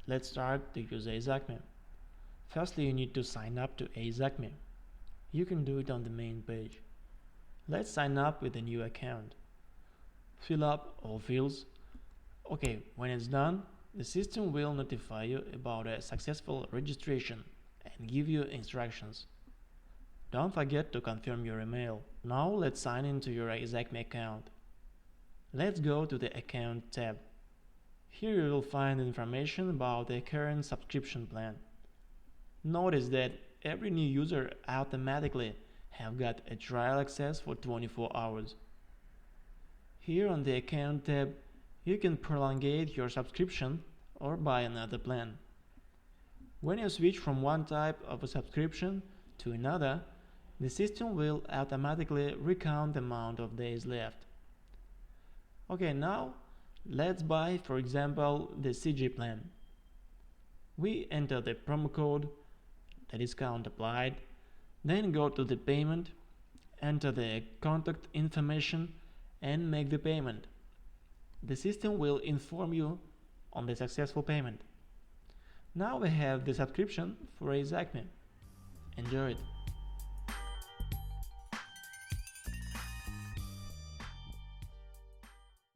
Let's start to use AEZAKMI. Firstly, you need to sign up to AEZAKMI. You can do it on the main page. Let's sign up with a new account. Fill up all fields. Okay, when it's done, the system will notify you about a successful registration and give you instructions. Don't forget to confirm your email. Now let's sign into your AEZAKMI account. Let's go to the Account tab. Here you will find information about the current subscription plan. Notice that every new user automatically have got a trial access for 24 hours. Here on the Account tab, you can prolongate your subscription or buy another plan. When you switch from one type of a subscription to another, the system will automatically recount the amount of days left. Okay, now let's buy, for example, the CG plan. We enter the promo code, the discount applied, then go to the payment, enter the contact information and make the payment. The system will inform you on the successful payment. Now we have the subscription for AEZAKMI. Enjoy it!